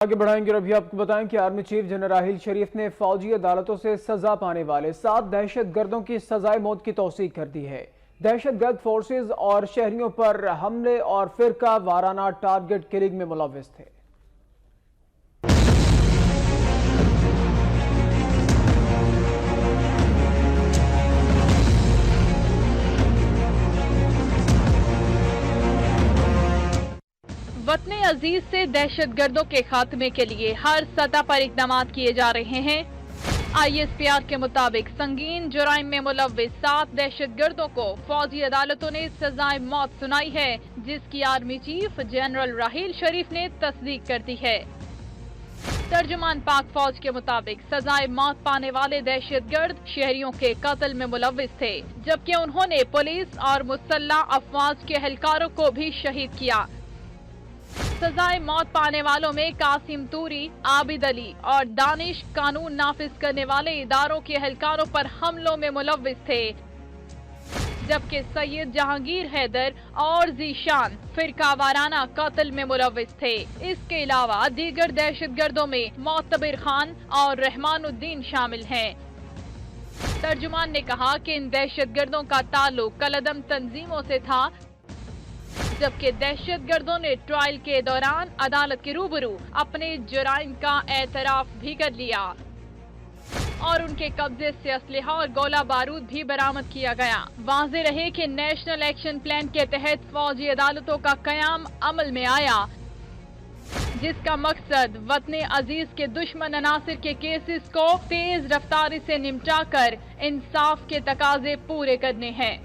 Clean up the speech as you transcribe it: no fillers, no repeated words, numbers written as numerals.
آگے بڑھائیں گے اور ابھی آپ کو بتائیں کہ army chief general Raheel Sharif نے فوجی عدالتوں سے سزا پانے والے 7 دہشت گردوں کی سزائے موت کی توثیق کر دی ہے۔ دہشت گرد فورسز اور شہریوں پر حملے اور فرقہ وارانہ ٹارگٹ کلنگ میں ملوث تھے۔ وطن عزیز سے دہشت گردوں کے خاتمے کے لیے ہر سطح پر اقدامات کیے جا رہے ہیں۔ آئی ایس پی آر کے مطابق سنگین جرائم میں ملوث 7 دہشت گردوں کو فوجی عدالتوں نے سزائے موت سنائی ہے، جس کی army chief general Raheel Sharif نے تصدیق کر دی ہے۔ ترجمان پاک فوج کے مطابق سزائے موت پانے والے دہشت گرد شہریوں کے قتل میں ملوث تھے، جبکہ انہوں نے پولیس اور مسلح افواج کے اہلکاروں کو بھی شہید کیا۔ سزائے موت پانے والوں میں قاسم توری، عابد علی اور دانش قانون نافذ کرنے والے اداروں کے اہلکاروں پر حملوں میں ملوث تھے، جبکہ سید جہانگیر حیدر اور ذیشان فرقہ وارانہ قتل میں ملوث تھے۔ اس کے علاوہ دیگر دہشت گردوں میں معتبر خان اور رحمان الدین شامل ہیں۔ ترجمان نے کہا کہ ان دہشت گردوں کا تعلق کالعدم تنظیموں سے تھا، جبکہ دہشت گردوں نے ٹرائل کے دوران عدالت کے روبرو اپنے جرائم کا اعتراف بھی کر لیا اور ان کے قبضے سے اسلحہ اور گولہ بارود بھی برآمد کیا گیا۔ واضح رہے کہ نیشنل ایکشن پلان کے تحت فوجی عدالتوں کا قیام عمل میں آیا، جس کا مقصد وطن عزیز کے دشمن عناصر کے کیسز کو تیز رفتاری سے نمٹا کر انصاف کے تقاضے پورے کرنے ہیں۔